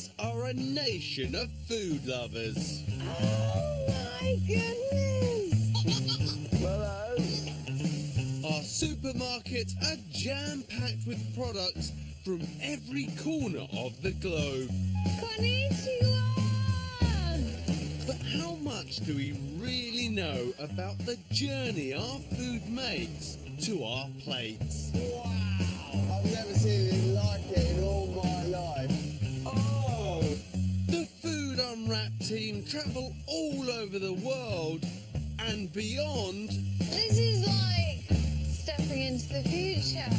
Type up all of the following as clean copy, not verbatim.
markets are a nation of food lovers. Oh my goodness! Hello. Our supermarkets are jam-packed with products from every corner of the globe. Konnichiwa! But how much do we really know about the journey our food makes to our plates? Wow! I've never seen anything like it in all my life. Oh! The Food Unwrapped team travel all over the world and beyond This is like stepping into the future.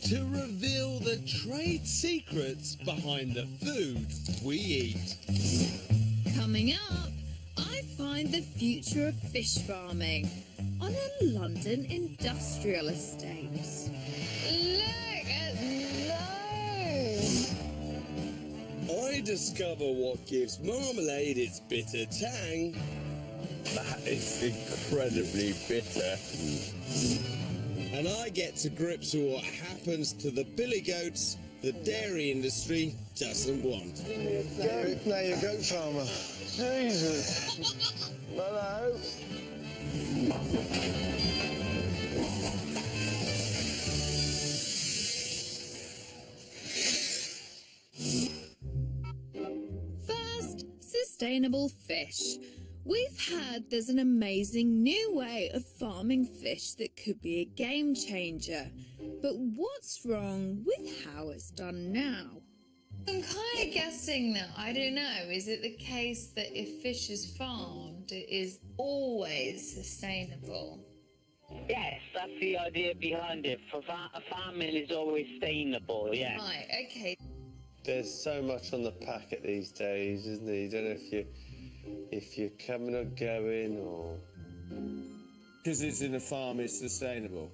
to reveal the trade secrets behind the food we eat. Coming up, I find the future of fish farming on a London industrial estate. Look at those! I discover what gives marmalade its bitter tang. That is incredibly bitter. And I get to grips with what happens to the billy goats the dairy industry doesn't want. Now you're a goat farmer. Jesus. Hello. First, sustainable fish. We've heard there's an amazing new way of farming fish that could be a game changer. But what's wrong with how it's done now? I'm kind of guessing that. I don't know. Is it the case that if fish is farmed, it is always sustainable? Yes, that's the idea behind it. Farming is always sustainable, yeah. Right, okay. There's so much on the packet these days, isn't there? You don't know if you're coming or going or... Because it's in a farm, it's sustainable.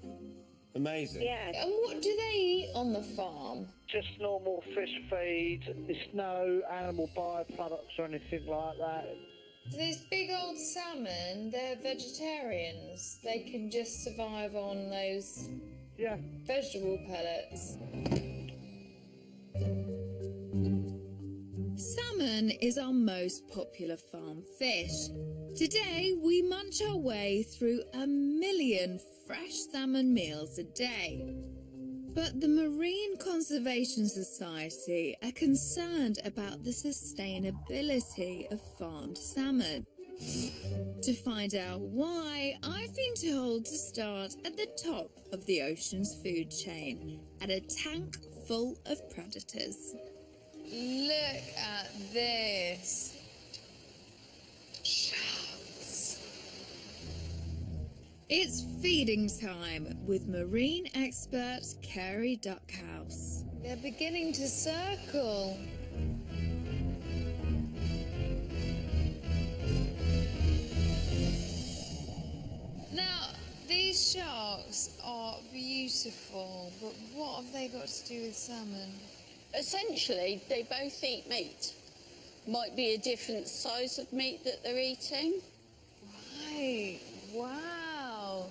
Amazing. Yeah, And what do they eat on the farm? just normal fish feed. There's no animal byproducts or anything like that. These big old salmon, they're vegetarians. They can just survive on those Yeah. vegetable pellets. Salmon is our most popular farm fish. Today, we munch our way through 1 million fresh salmon meals a day. But the Marine Conservation Society are concerned about the sustainability of farmed salmon. To find out why, I've been told to start at the top of the ocean's food chain, at a tank full of predators. Look at this. Sharks. It's feeding time with marine expert Kerry Duckhouse. They're beginning to circle. Now, these sharks are beautiful, but what have they got to do with salmon? Essentially, they both eat meat. Might be a different size of meat that they're eating. Right, wow.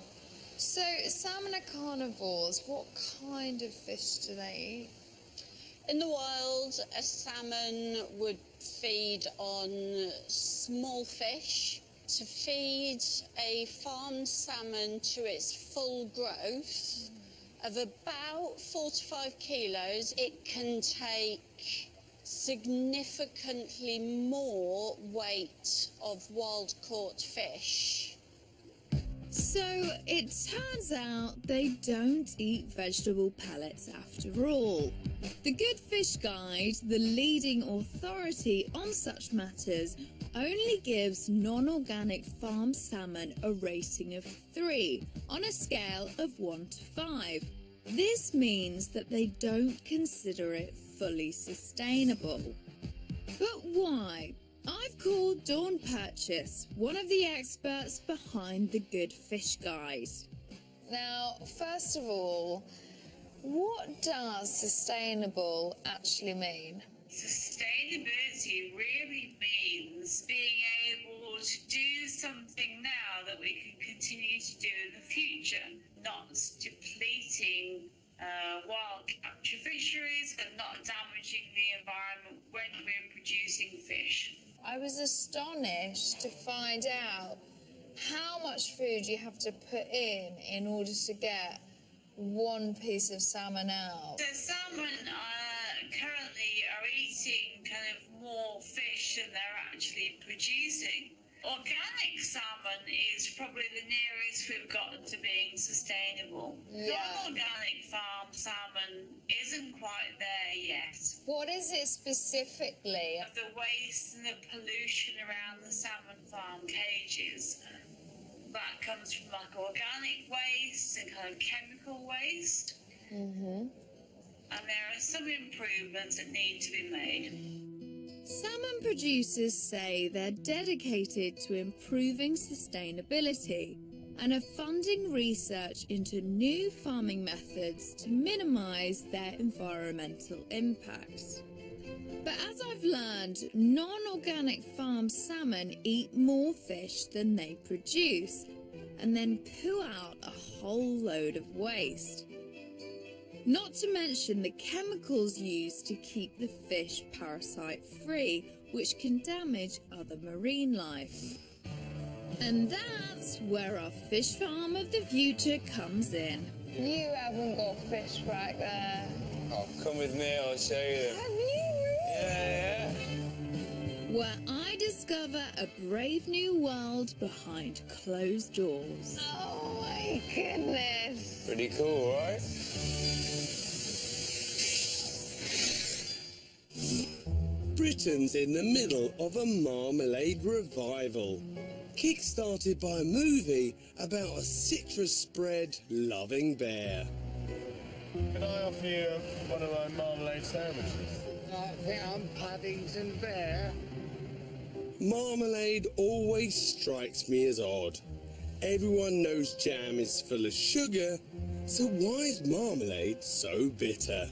So, salmon are carnivores. What kind of fish do they eat? In the wild, a salmon would feed on small fish. To feed a farmed salmon to its full growth of about 4 to 5 kilos, it can take significantly more weight of wild-caught fish. So it turns out they don't eat vegetable pellets after all. The Good Fish Guide, the leading authority on such matters, only gives non-organic farmed salmon a rating of 3 on a scale of 1 to 5. This means that they don't consider it fully sustainable. But why? I've called Dawn Purchase, one of the experts behind the Good Fish Guide. Now, first of all, what does sustainable actually mean? Sustainability really means being able to do something now that we can continue to do in the future, not depleting wild capture fisheries and not damaging the environment eating fish. I was astonished to find out how much food you have to put in order to get one piece of salmon out. So salmon currently are eating kind of more fish than they're actually producing. Organic salmon is probably the nearest we've gotten to being sustainable. Yeah. Non-organic farm salmon isn't quite there yet. What is it specifically? The waste and the pollution around the salmon farm cages, that comes from like organic waste and kind of chemical waste. And there are some improvements that need to be made. Salmon producers say they're dedicated to improving sustainability and are funding research into new farming methods to minimise their environmental impacts. But as I've learned, non-organic farm salmon eat more fish than they produce and then poo out a whole load of waste. Not to mention the chemicals used to keep the fish parasite-free, which can damage other marine life. And that's where our fish farm of the future comes in. You haven't got fish back there. Oh, come with me, I'll show you them. Have you? Yeah. Where I discover a brave new world behind closed doors. Oh my goodness. Pretty cool, right? Britain's in the middle of a marmalade revival, kick-started by a movie about a citrus spread-loving bear. Can I offer you one of my marmalade sandwiches? I think I'm Paddington Bear. Marmalade always strikes me as odd. Everyone knows jam is full of sugar, so why is marmalade so bitter?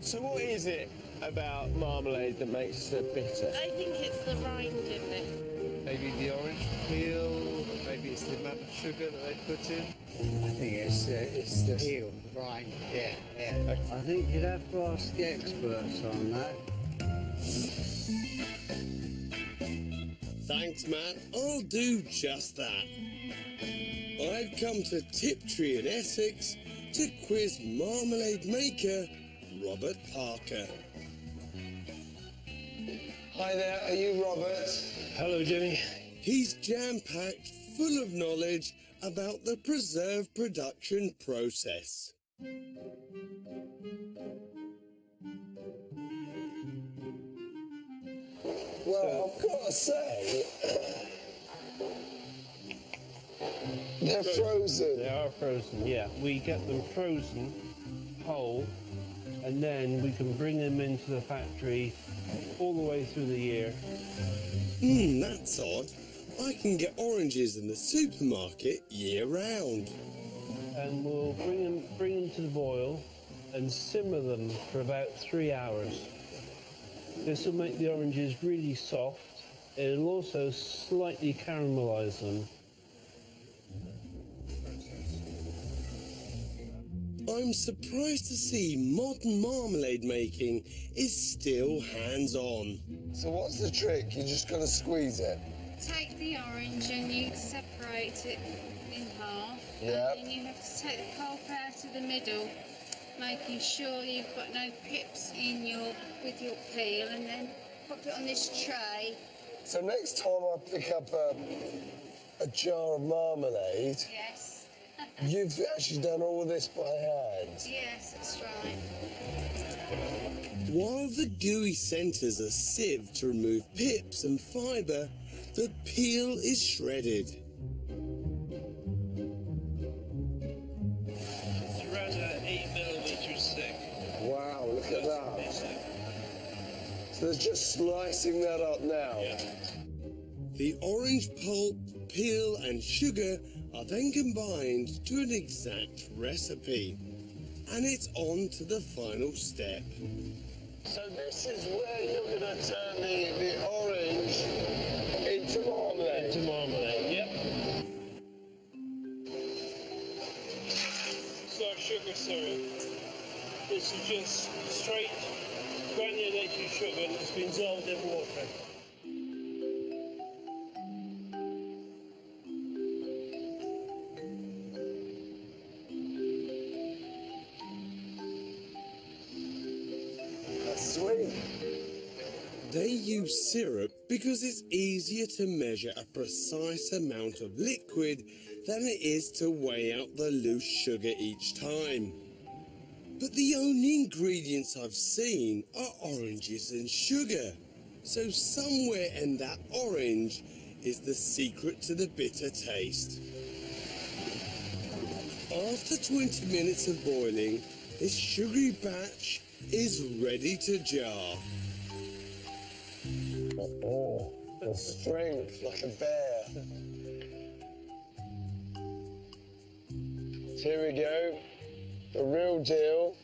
So what is it about marmalade that makes it bitter? I think it's the rind in it. Maybe the orange peel, maybe it's the amount of sugar that they put in. I think it's the peel, the rind, yeah. I think you'd have to ask the experts on that. Thanks, Matt. I'll do just that. I've come to Tiptree in Essex to quiz marmalade maker Robert Parker. Hi there, are you Robert? Hello, Jimmy. He's jam-packed, full of knowledge about the preserve production process. Well, I've got to say, they're frozen. They are frozen, yeah. We get them frozen, whole, and then we can bring them into the factory all the way through the year. That's odd. I can get oranges in the supermarket year-round. And we'll bring them to the boil and simmer them for about 3 hours. This will make the oranges really soft. It'll also slightly caramelize them. I'm surprised to see modern marmalade making is still hands-on. So what's the trick? You just got to squeeze it. Take the orange and you separate it in half. Yep. And then you have to take the pulp out of the middle, making sure you've got no pips in with your peel, and then pop it on this tray. So next time I pick up a jar of marmalade, Yes. you've actually done all this by hand. Yes, that's right. While the gooey centres are sieved to remove pips and fibre, the peel is shredded. It's around 8 millimetres thick. Wow, look at that. So they're just slicing that up now. The orange pulp, peel and sugar are then combined to an exact recipe. And it's on to the final step. So this is where you're going to turn the orange into marmalade. Into marmalade, yep. So our sugar syrup. This is just straight granulated sugar that's been dissolved in water. That's sweet. They use syrup because it's easier to measure a precise amount of liquid than it is to weigh out the loose sugar each time. But the only ingredients I've seen are oranges and sugar. So somewhere in that orange is the secret to the bitter taste. After 20 minutes of boiling, this sugary batch is ready to jar. Oh, and strength like a bear. So here we go, the real deal.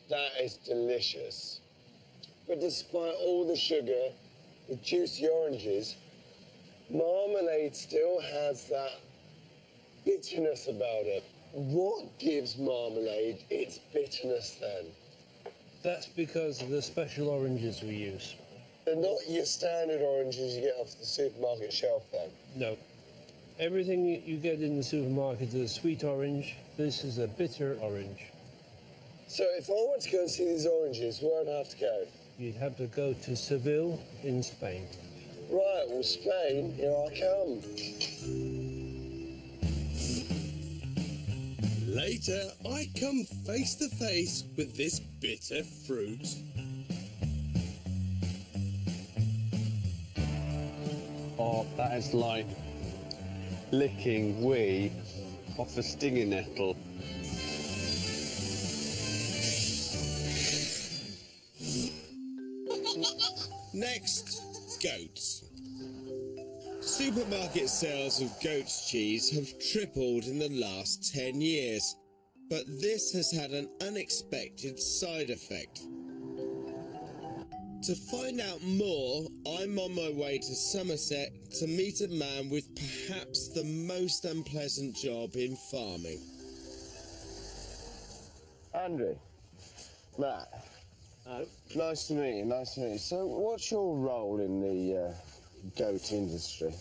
That is delicious. But despite all the sugar, the juicy oranges, marmalade still has that bitterness about it. What gives marmalade its bitterness then? That's because of the special oranges we use. They're not your standard oranges you get off the supermarket shelf then? No. Everything you get in the supermarket is a sweet orange. This is a bitter orange. So if I want to go and see these oranges, where would I have to go? You'd have to go to Seville in Spain. Right, well, Spain, here I come. Later, I come face to face with this bitter fruit. Oh, that is like licking wee off a stinging nettle. Next, goats. Supermarket sales of goat's cheese have tripled in the last 10 years, but this has had an unexpected side effect. To find out more, I'm on my way to Somerset to meet a man with perhaps the most unpleasant job in farming. Andrew, Matt. Nice to meet you, nice to meet you. So what's your role in the goat industry?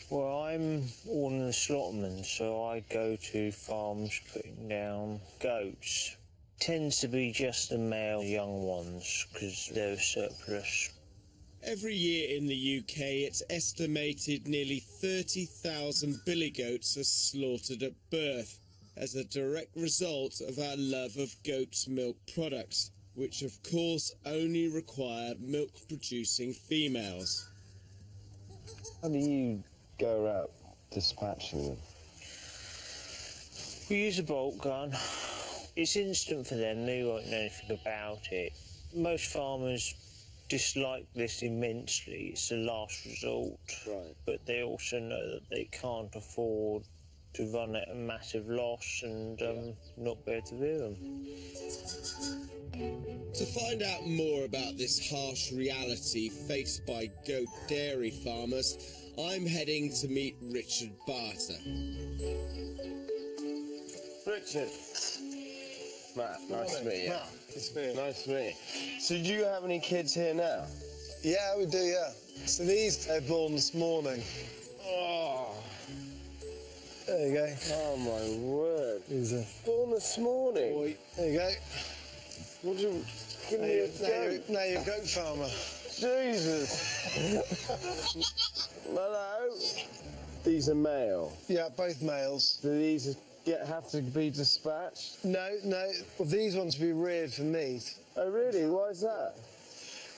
Well, I'm on the slaughterman, so I go to farms putting down goats. Tends to be just the male young ones, because they're a surplus. Every year in the UK, it's estimated nearly 30,000 billy goats are slaughtered at birth as a direct result of our love of goat's milk products, which of course only require milk-producing females. How do you go about dispatching them? We use a bolt gun. It's instant for them, they won't know anything about it. Most farmers dislike this immensely, it's the last resort. Right. But they also know that they can't afford to run at a massive loss and not be able to do them. To find out more about this harsh reality faced by goat dairy farmers, I'm heading to meet Richard Barter. Richard. Matt, nice to meet you. Matt, nice to meet you. Nice to meet you. So do you have any kids here now? Yeah, we do, yeah. So these were born this morning. Oh, There you go. oh my word. These are... Born this morning. There you go. Would you give me a goat? Now you're a goat farmer. Jesus. Hello. These are male. Yeah, both males. Do these have to be dispatched? No. Well, these ones will be reared for meat. Oh, really? Why is that?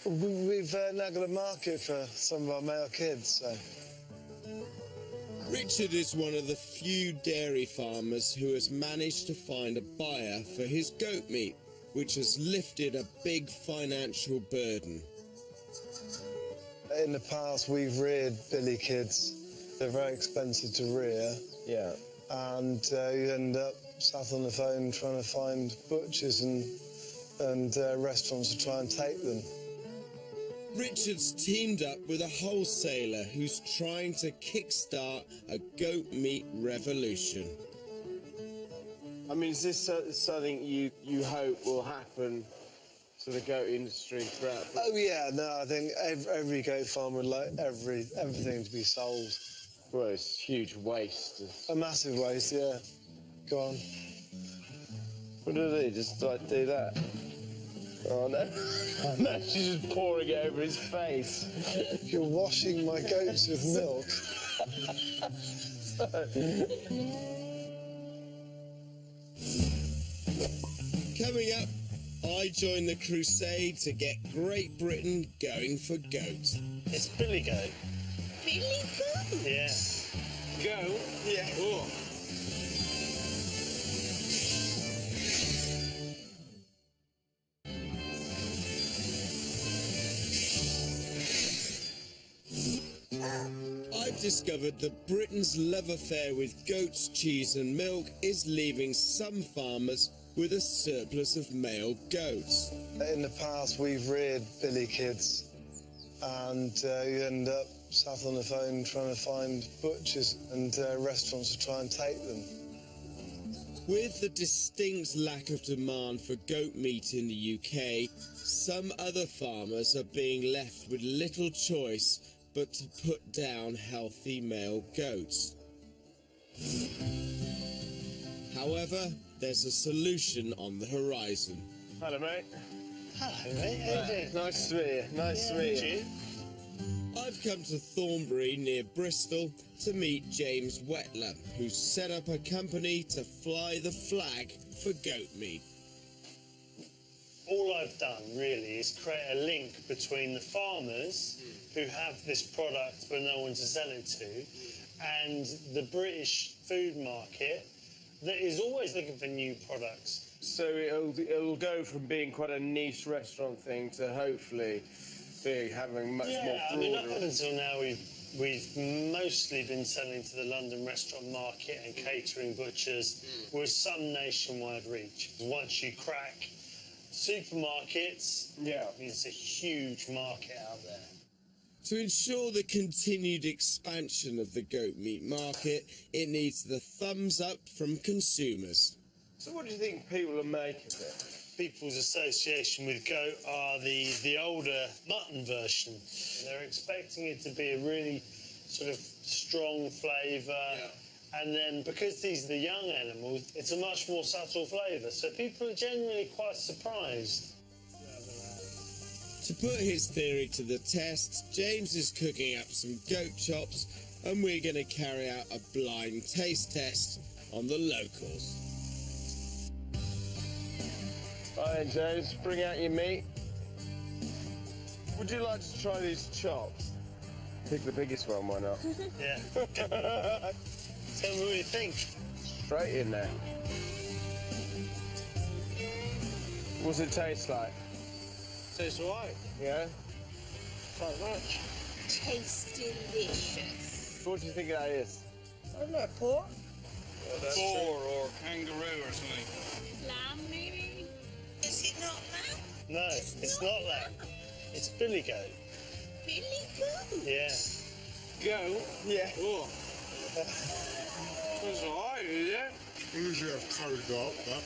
We've now got a market for some of our male kids, so... Richard is one of the few dairy farmers who has managed to find a buyer for his goat meat, which has lifted a big financial burden. In the past, we've reared billy kids. They're very expensive to rear. Yeah. And you end up sat on the phone trying to find butchers and restaurants to try and take them. Richard's teamed up with a wholesaler who's trying to kickstart a goat meat revolution. I mean, is this something you hope will happen to the goat industry throughout? Oh yeah, no, I think every goat farmer would like everything to be sold. Well, it's huge waste. A massive waste, yeah. Go on. What do they just like do that? Oh no! No, she's just pouring it over his face. You're washing my goats with milk. Coming up, I join the crusade to get Great Britain going for goat. It's Billy Goat. Billy Goat? Yeah. Go? Yeah. Oh. I've discovered that Britain's love affair with goats, cheese and milk is leaving some farmers with a surplus of male goats. In the past, we've reared billy kids, and you end up sat on the phone trying to find butchers and restaurants to try and take them. With the distinct lack of demand for goat meat in the UK, some other farmers are being left with little choice but to put down healthy male goats. However, there's a solution on the horizon. Hello, mate. Hello, mate. How you doing? Nice to meet you. Nice to meet you. I've come to Thornbury near Bristol to meet James Wetler, who's set up a company to fly the flag for goat meat. All I've done really is create a link between the farmers who have this product but no one to sell it to and the British food market that is always looking for new products. So it'll go from being quite a niche restaurant thing to hopefully having much more broader. I mean, up until now we've mostly been selling to the London restaurant market and catering butchers with some nationwide reach. Once you crack supermarkets, it's a huge market out there. To ensure the continued expansion of the goat meat market, it needs the thumbs up from consumers. So what do you think people will make of it? People's association with goat are the older mutton version. They're expecting it to be a really sort of strong flavour. And then because these are the young animals, it's a much more subtle flavour. So people are genuinely quite surprised. To put his theory to the test, James is cooking up some goat chops and we're going to carry out a blind taste test on the locals. Right then, James, bring out your meat. Would you like to try these chops? Pick the biggest one, why not? Yeah. Tell me what you think. Straight in there. What's it taste like? Tastes alright. Yeah? Quite much. Tastes delicious. What do you think that is? I don't know, pork? Boar or kangaroo or something. Lamb, maybe? Is it not lamb? No, it's not lamb. It's Billy Goat. Billy Goat? Yeah. Goat? Yeah. Oh. That's alright, is it? Usually I've carried up, but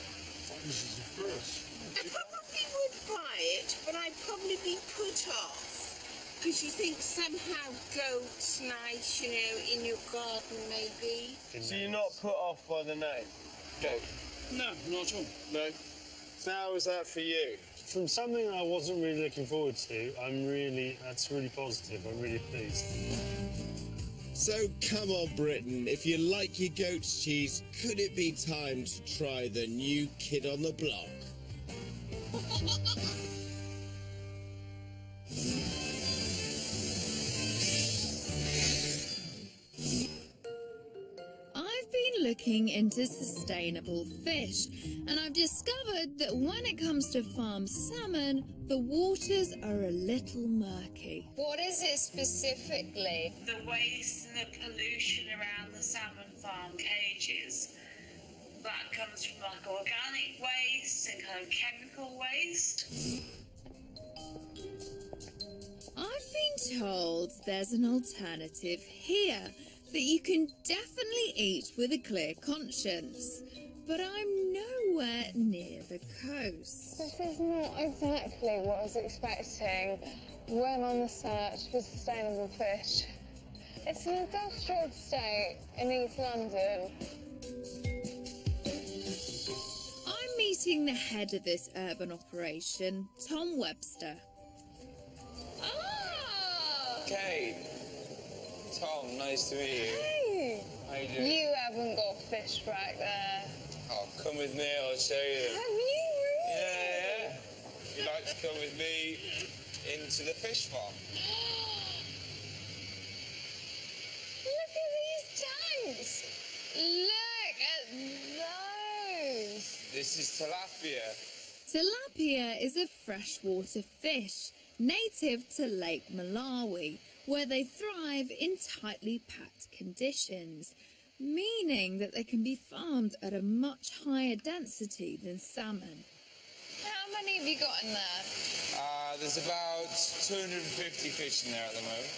this is the first. I probably would buy it, but I'd probably be put off. Because you think somehow goat's nice, you know, in your garden maybe. So you're not put off by the name? Goat? No, not at all. No? So how was that for you? From something I wasn't really looking forward to, that's really positive. I'm really pleased. So come on, Britain, if you like your goat's cheese, could it be time to try the new kid on the block? I've been looking into sustainable fish, and I've discovered that when it comes to farm salmon, the waters are a little murky. What is it specifically? The waste and the pollution around the salmon farm cages. That comes from like organic waste and kind of chemical waste. I'm told there's an alternative here that you can definitely eat with a clear conscience, but I'm nowhere near the coast. This is not exactly what I was expecting when on the search for sustainable fish. It's an industrial estate in East London. I'm meeting the head of this urban operation, Tom Webster. Kate. Tom, nice to meet you. Hey! How you doing? You haven't got fish back there. Oh, come with me, I'll show you. Have you really? Yeah. You'd like to come with me into the fish farm? Look at these tanks! Look at those! This is tilapia. Tilapia is a freshwater fish native to Lake Malawi, where they thrive in tightly packed conditions, meaning that they can be farmed at a much higher density than salmon. How many have you got in there? There's about 250 fish in there at the moment.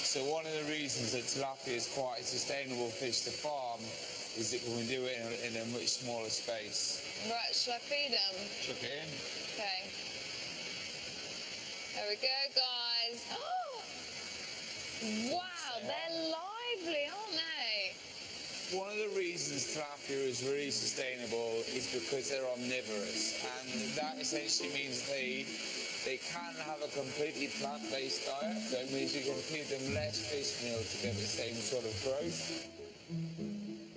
So one of the reasons that tilapia is quite a sustainable fish to farm is that we can do it in a much smaller space. Right, shall I feed them? Chuck it in. Okay. There we go, guys. Oh! Wow, they're lively, aren't they? One of the reasons tilapia is really sustainable is because they're omnivorous, and that essentially means they can have a completely plant-based diet. So it means you can feed them less fish meal to get the same sort of growth.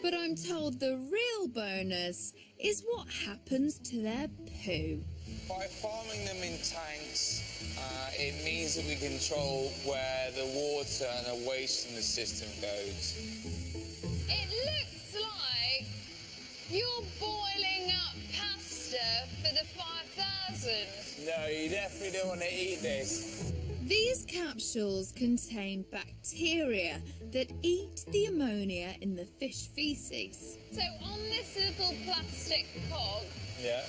But I'm told the real bonus is what happens to their poo. By farming them in tanks, it means that we control where the water and the waste in the system goes. It looks like you're boiling up pasta for the 5,000. No, you definitely don't want to eat this. These capsules contain bacteria that eat the ammonia in the fish feces. So on this little plastic cog, Yeah.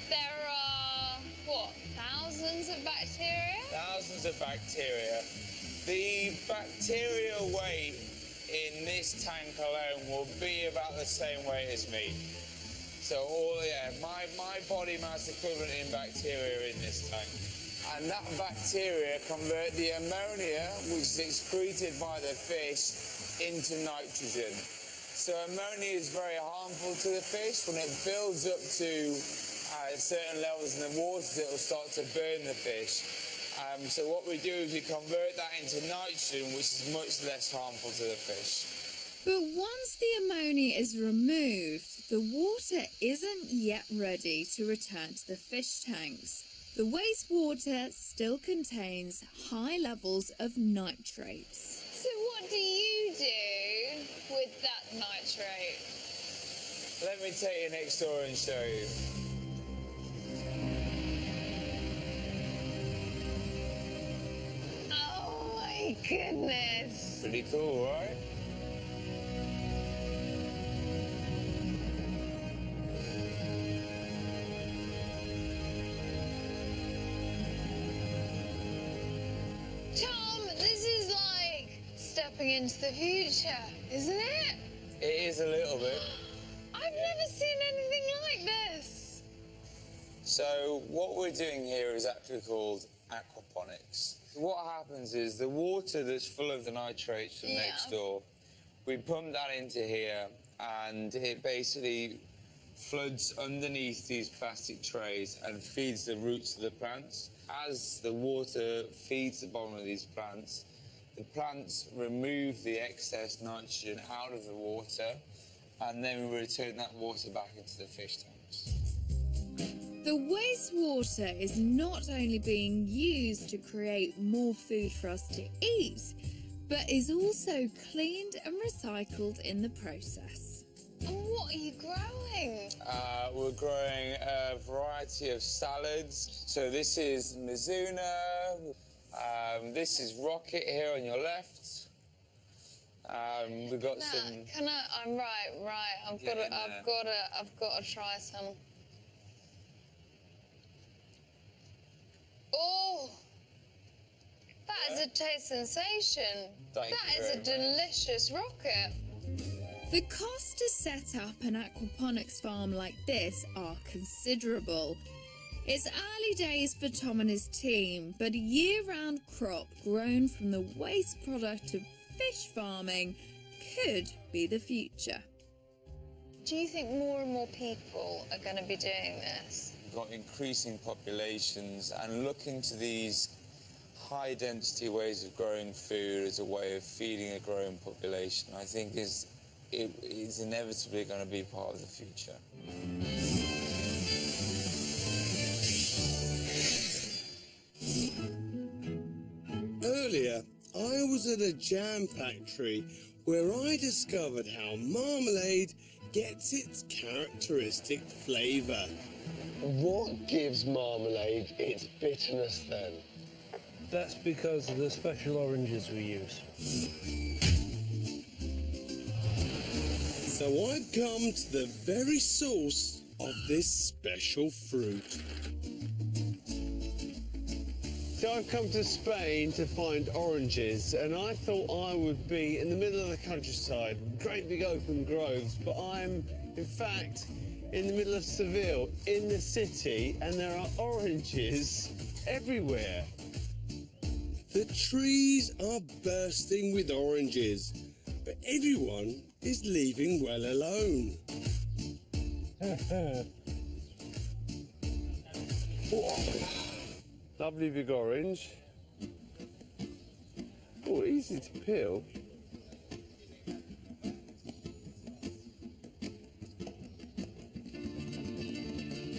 there are, what, thousands of bacteria? Thousands of bacteria. The bacterial weight in this tank alone will be about the same weight as me. So my body mass equivalent in bacteria in this tank. And that bacteria convert the ammonia, which is excreted by the fish, into nitrogen. So ammonia is very harmful to the fish. When it builds up to certain levels in the waters, it will start to burn the fish. So what we do is we convert that into nitrogen, which is much less harmful to the fish. But once the ammonia is removed, the water isn't yet ready to return to the fish tanks. The wastewater still contains high levels of nitrates. So what do you do with that nitrate? Let me take you next door and show you. Oh my goodness. Pretty cool, right? Tom, this is like stepping into the future, isn't it? It is a little bit. I've never seen anything like this. So what we're doing here is actually called aquaponics. What happens is the water that's full of the nitrates from next door, we pump that into here and it basically floods underneath these plastic trays and feeds the roots of the plants. As the water feeds the bottom of these plants, the plants remove the excess nitrogen out of the water and then we return that water back into the fish tanks. The wastewater is not only being used to create more food for us to eat, but is also cleaned and recycled in the process. And what are you growing? We're growing a variety of salads. So this is Mizuna, this is Rocket here on your left. We've got some. Can I? I'm right. I've got to try some. Oh, that That is a taste sensation. Thank That you is a very much. delicious rocket. The cost to set up an aquaponics farm like this are considerable. It's early days for Tom and his team, but a year-round crop grown from the waste product of fish farming could be the future. Do you think more and more people are going to be doing this? We've got increasing populations, and looking to these high-density ways of growing food as a way of feeding a growing population, I think is inevitably going to be part of the future. Earlier, I was at a jam factory where I discovered how marmalade gets its characteristic flavour. What gives marmalade its bitterness then? That's because of the special oranges we use. So I've come to the very source of this special fruit. So I've come to Spain to find oranges, and I thought I would be in the middle of the countryside, great big open groves, but I'm, in fact, in the middle of Seville, in the city, and there are oranges everywhere. The trees are bursting with oranges, but everyone is leaving well alone. Lovely big orange. Oh, easy to peel.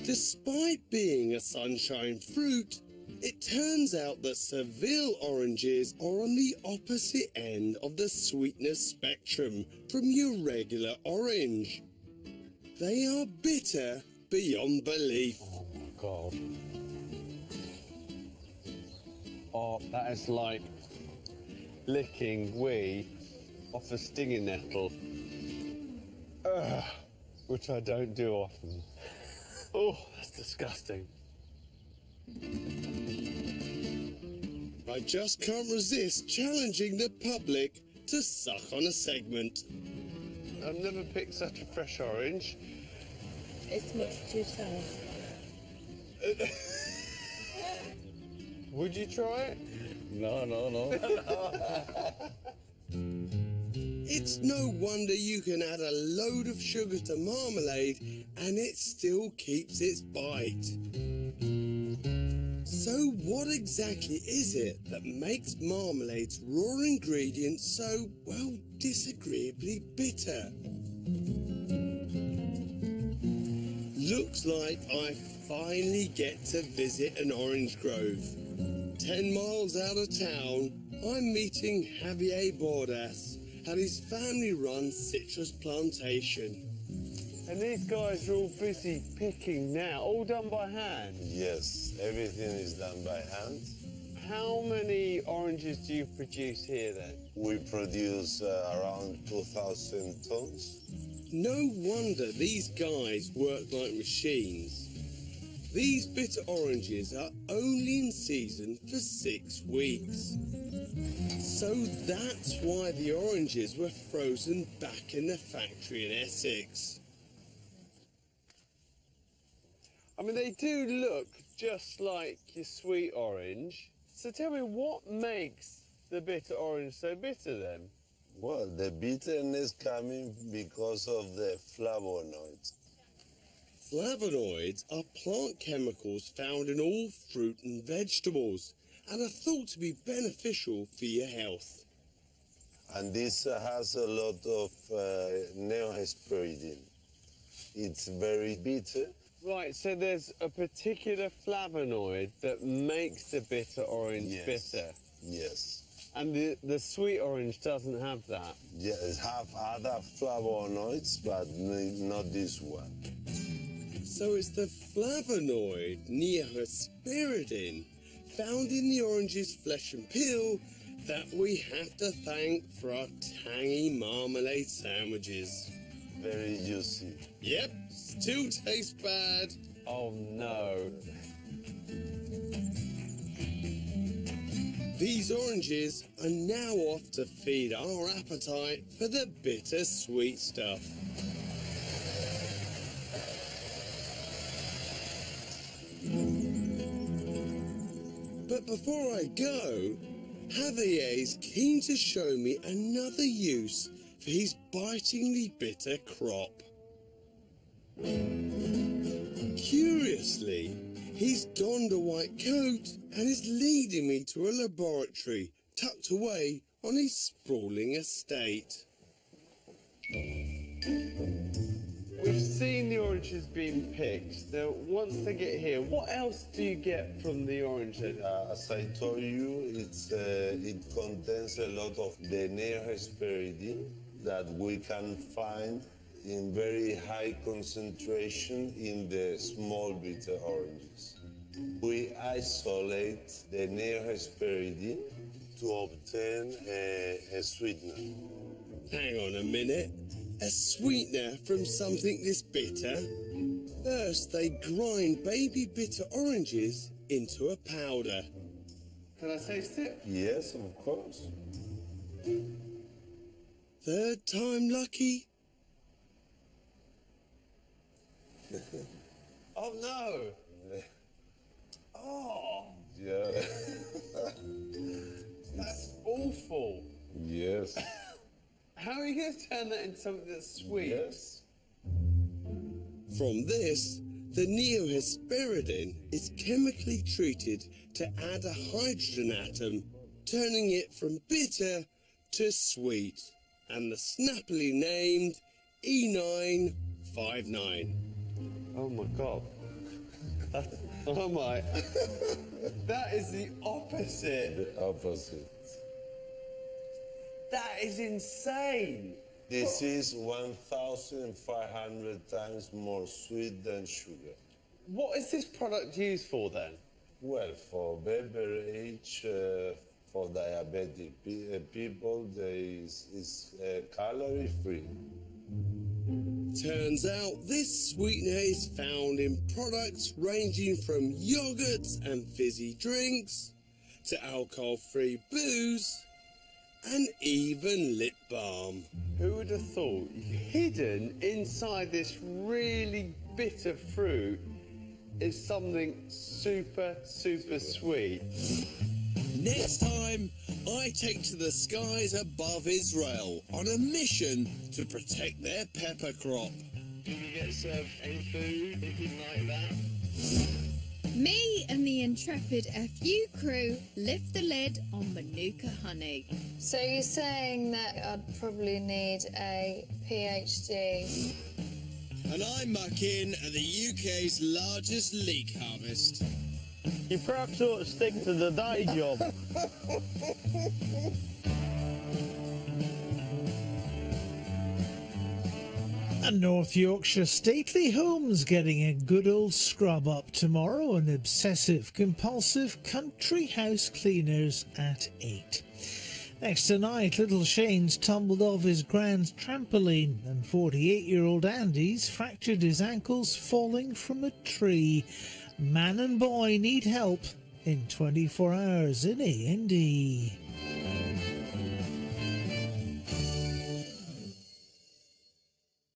Despite being a sunshine fruit, it turns out that Seville oranges are on the opposite end of the sweetness spectrum from your regular orange. They are bitter beyond belief. Oh, God. Oh, that is like licking wee off a stinging nettle. Ugh, which I don't do often. Oh, that's disgusting. I just can't resist challenging the public to suck on a segment. I've never picked such a fresh orange. It's much too sour. Would you try it? No. It's no wonder you can add a load of sugar to marmalade and it still keeps its bite. So what exactly is it that makes marmalade's raw ingredients so, well, disagreeably bitter? Looks like I finally get to visit an orange grove. 10 miles out of town, I'm meeting Javier Bordas at his family-run citrus plantation. And these guys are all busy picking now, all done by hand? Yes, everything is done by hand. How many oranges do you produce here then? We produce around 2,000 tons. No wonder these guys work like machines. These bitter oranges are only in season for 6 weeks. So that's why the oranges were frozen back in the factory in Essex. I mean, they do look just like your sweet orange. So tell me, what makes the bitter orange so bitter then? Well, the bitterness coming because of the flavonoids. Flavonoids are plant chemicals found in all fruit and vegetables and are thought to be beneficial for your health. And this has a lot of neohesperidin. It's very bitter. Right, so there's a particular flavonoid that makes the bitter orange bitter. Yes. And the sweet orange doesn't have that. Yes, have other flavonoids, but not this one. So it's the flavonoid neohesperidin found in the orange's flesh and peel that we have to thank for our tangy marmalade sandwiches. Very juicy. Yep, still tastes bad. Oh no. These oranges are now off to feed our appetite for the bitter-sweet stuff. But before I go, Javier's keen to show me another use for his bitingly bitter crop. Curiously, he's donned a white coat and is leading me to a laboratory tucked away on his sprawling estate. We've seen the oranges being picked. Now, once they get here, what else do you get from the oranges? As I told you, it contains a lot of the neohesperidin that we can find in very high concentration in the small bitter oranges. We isolate the neohesperidin to obtain a sweetener. Hang on a minute. A sweetener from something this bitter? First, they grind baby bitter oranges into a powder. Can I taste it? Yes, of course. Third time lucky? Oh no! Oh! Yeah. That's awful. Yes. How are you going to turn that into something that's sweet? Yes. From this, the neohesperidin is chemically treated to add a hydrogen atom, turning it from bitter to sweet, and the snappily named E959. Oh my god. Oh my. That is the opposite. The opposite. That is insane. This is 1,500 times more sweet than sugar. What is this product used for then? Well, for beverage, for diabetic people, it's calorie-free. Turns out this sweetener is found in products ranging from yogurts and fizzy drinks to alcohol-free booze and even lip balm. Who would have thought hidden inside this really bitter fruit is something super, super sweet? Next time, I take to the skies above Israel on a mission to protect their pepper crop. Do you get served any food, anything like that? Me and the intrepid FU crew lift the lid on Manuka honey. So you're saying that I'd probably need a PhD? And I muck in at the UK's largest leek harvest. You perhaps ought to stick to the day job. And North Yorkshire Stately Homes getting a good old scrub up tomorrow on obsessive compulsive country house cleaners at 8. Next tonight, little Shane's tumbled off his grand trampoline and 48-year-old Andy's fractured his ankles falling from a tree. Man and boy need help in 24 hours, innit, Andy?